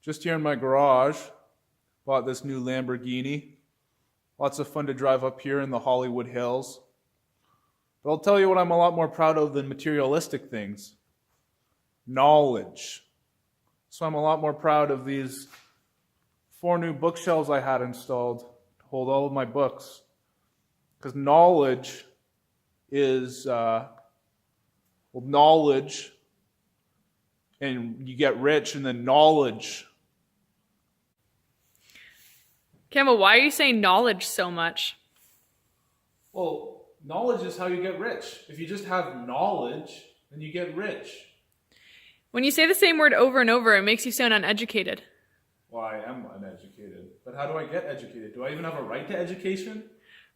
Just here in my garage, bought this new Lamborghini. Lots of fun to drive up here in the Hollywood Hills. But I'll tell you what I'm a lot more proud of than materialistic things. Knowledge. So I'm a lot more proud of these 4 new bookshelves I had installed to hold all of my books. Because knowledge is, knowledge, and you get rich, and then knowledge. Campbell, why are you saying knowledge so much? Well, knowledge is how you get rich. If you just have knowledge, then you get rich. When you say the same word over and over, it makes you sound uneducated. Well, I am uneducated. But how do I get educated? Do I even have a right to education?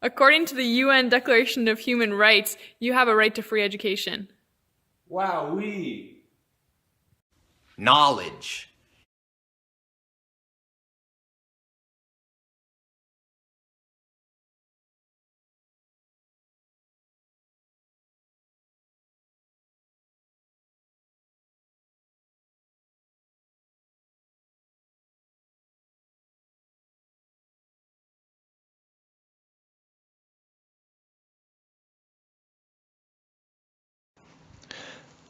According to the UN Declaration of Human Rights, you have a right to free education. Wowee. Knowledge.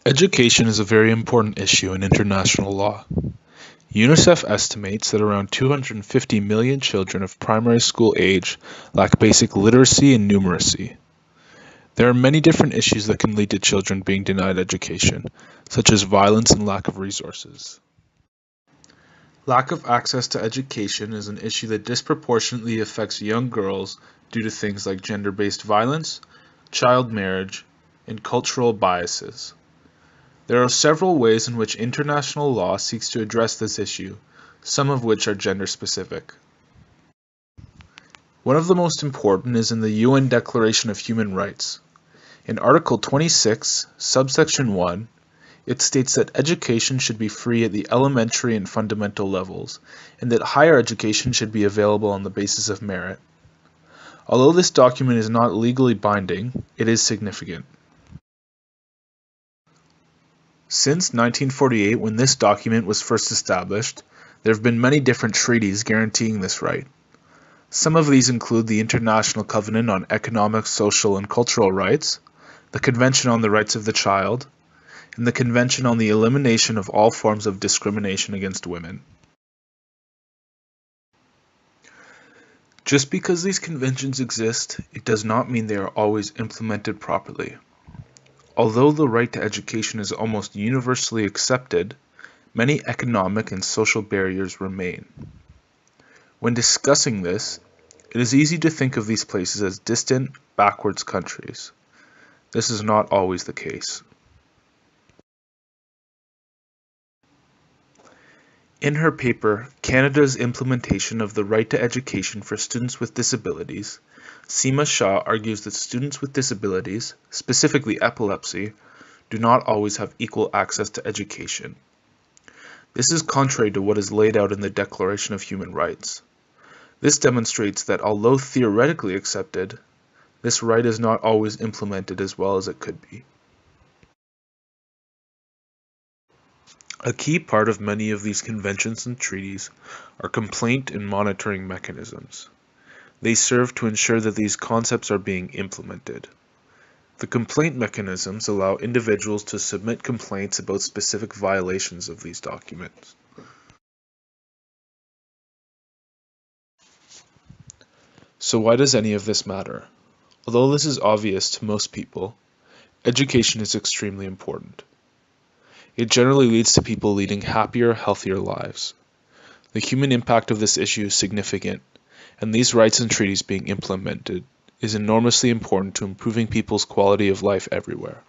Education is a very important issue in international law. UNICEF estimates that around 250 million children of primary school age lack basic literacy and numeracy. There are many different issues that can lead to children being denied education, such as violence and lack of resources. Lack of access to education is an issue that disproportionately affects young girls due to things like gender-based violence, child marriage, and cultural biases. There are several ways in which international law seeks to address this issue, some of which are gender-specific. One of the most important is in the UN Declaration of Human Rights. In Article 26, subsection 1, it states that education should be free at the elementary and fundamental levels, and that higher education should be available on the basis of merit. Although this document is not legally binding, it is significant. Since 1948, when this document was first established, there have been many different treaties guaranteeing this right. Some of these include the International Covenant on Economic, Social, and Cultural Rights, the Convention on the Rights of the Child, and the Convention on the Elimination of All Forms of Discrimination against Women. Just because these conventions exist, it does not mean they are always implemented properly. Although the right to education is almost universally accepted, many economic and social barriers remain. When discussing this, it is easy to think of these places as distant, backwards countries. This is not always the case. In her paper, Canada's Implementation of the Right to Education for Students with Disabilities, Seema Shah argues that students with disabilities, specifically epilepsy, do not always have equal access to education. This is contrary to what is laid out in the Declaration of Human Rights. This demonstrates that although theoretically accepted, this right is not always implemented as well as it could be. A key part of many of these conventions and treaties are complaint and monitoring mechanisms. They serve to ensure that these concepts are being implemented. The complaint mechanisms allow individuals to submit complaints about specific violations of these documents. So why does any of this matter? Although this is obvious to most people, education is extremely important. It generally leads to people leading happier, healthier lives. The human impact of this issue is significant, and these rights and treaties being implemented is enormously important to improving people's quality of life everywhere.